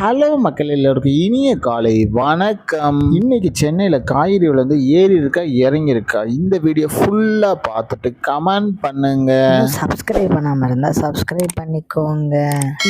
Hello மக்கள் எல்லோருக்கும் இனிய காலை வணக்கம். இன்னைக்கு சென்னையில் காய்கறி விலை ஏறி இருக்கா இறங்கி இருக்கா, இந்த வீடியோ ஃபுல்லாக பார்த்துட்டு கமெண்ட் பண்ணுங்க. சப்ஸ்கிரைப் பண்ணாமல் இருந்தால் சப்ஸ்கிரைப் பண்ணிக்கோங்க.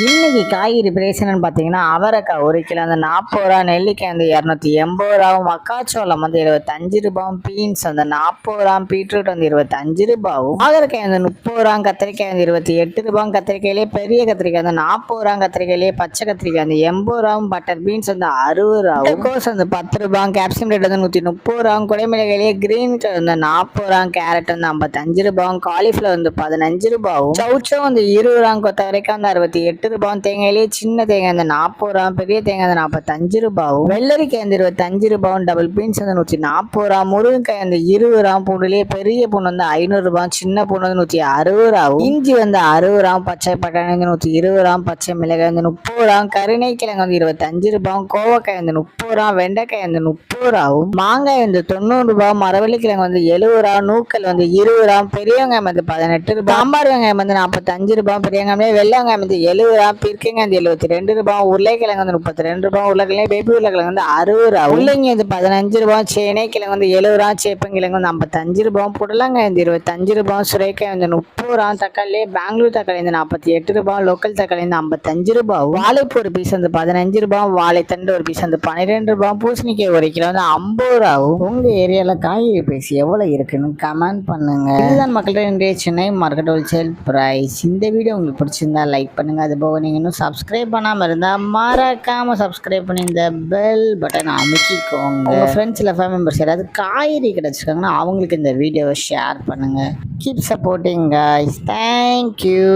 இன்னைக்கு காய்கறி பிரேசனன்னு பார்த்தீங்கன்னா அவரைக்காய் 1 கிலோ வந்து 40 ரூபா, நெல்லிக்காய் வந்து 280 ரூபாவும், மக்காச்சோளம் வந்து 75 ரூபாவும், பீன்ஸ் வந்து 40 ரூபாயும், பீட்ரூட் வந்து 25 ரூபாவும், பாகற்காய் வந்து 30 ரூபாயும், கத்திரிக்காய் வந்து 28 ரூபாயும், கத்திரிக்காயிலே பெரிய கத்திரிக்காய் வந்து 40 ரூபாயும், கத்திரிக்காயிலே பச்சை கத்திரிக்காய் வந்து 80 ரூபாயும், பட்டர் பீன்ஸ் வந்து 60 ரூபாயும், கோஸ் வந்து 10 ரூபாயும், கேப்சிகம் ரேட் வந்து 130 ரூபாயும், குடைமிளகாயிலே கிரீன் வந்து 40 ரூபாயும், கேரட் வந்து 55 ரூபாயும், காலிஃபிளவர் வந்து 15 ரூபாயும், சவுச்சோ வந்து 20 ரூபாயும், கொத்தவரைக்காய் வந்து 68 ரூபாயும், தேங்காயிலே சின்ன தேங்காய் வந்து 40 ரூபாயும், பெரிய தேங்காய் வந்து 45 ரூபாயும், வெள்ளரிக்காய் வந்து 25 ரூபாயும், டபுள் பீன்ஸ் வந்து 140 ரூபாயும், முருங்கைக்காய் வந்து 20 ரூபாயும், பூண்டுலேயே பெரிய பூண்டு வந்து 500 ரூபாயும், சின்ன பூண்டு வந்து 160 ரூபாயும், இஞ்சி வந்து 60 ரூபாயும், பச்சை பட்டாணி வந்து 120 ரூபாயும், பச்சை மிளகாய் வந்து 30 ரூபாயும், கருணைக்கிழங்கு வந்து 25 ரூபாயும், கோவக்காய் வந்து 30 ரூபாயும், வெண்டைக்காய் வந்து 30 ரூபாயும், மாங்காய் வந்து 90 ரூபாயும், மரவள்ளிக்கிழங்கு வந்து 70 ரூபாயும், நூக்கல் வந்து 20 ரூபாயும், பெரிய வெங்காயம் வந்து 18 ரூபாய், சாம்பார் வெங்காயம் வந்து 45 ரூபாயும், பெரிய வெங்காயம் வெள்ளை வெங்காயம் வந்து 70 ரூபாயும், பீர்க்கங்காய் வந்து 72 ரூபாயும், உருளைக்கிழங்கு வந்து 32 ரூபாயும், உருளைக்கிழங்கு பேபி உருளைக்கிழங்கு வந்து 60 ரூபாயும், முள்ளங்கி வந்து 15 ரூபாயும், சேனைக்கிழங்கு வந்து 70 ரூபாயும், சேப்பங்கிழங்கு வந்து 55 ரூபாயும், புடலங்காய் வந்து 25 ரூபாயும், சுரைக்காய் வந்து 30 ரூபாயும், தக்காளி பெங்களூர் தக்காளி வந்து 48 ரூபாயும், லோக்கல் தக்காளி வந்து 55 ரூபாயும், வாழைப்பூ ஒரு பீஸ் வந்து 15 ரூபாயும், வாழைத்தண்டு ஒரு பீஸ் வந்து 12 ரூபாயும், பூசணிக்காய் 1 கிலோ வந்து 50 ரூபாயும். உங்க ஏரியால காய்கறி பேசி எவ்வளவு இருக்குன்னு கமெண்ட் பண்ணுங்க. இதுதான் மக்கள்கிட்ட இன்றைய சென்னை மார்க்கெட் ஹோல்சேல் பிரைஸ். இந்த வீடியோ உங்களுக்கு பிடிச்சிருந்தா லைக் பண்ணுங்க. அது போக நீங்க இன்னும் சப்ஸ்கிரைப் பண்ணாம இருந்தா மறக்காம சப்ஸ்கிரைப் பண்ணி இந்த பெல் பட்டன் அமைக்கிக்கோங்க. உங்க ஃப்ரெண்ட்ஸ் இல்லை ஃபேமிலி மெம்பர்ஸ் யாராவது காய்கறி கிடைச்சிருக்காங்கன்னா அவங்களுக்கு இந்த வீடியோவை ஷேர் பண்ணுங்க. Keep supporting guys. தேங்க்யூ.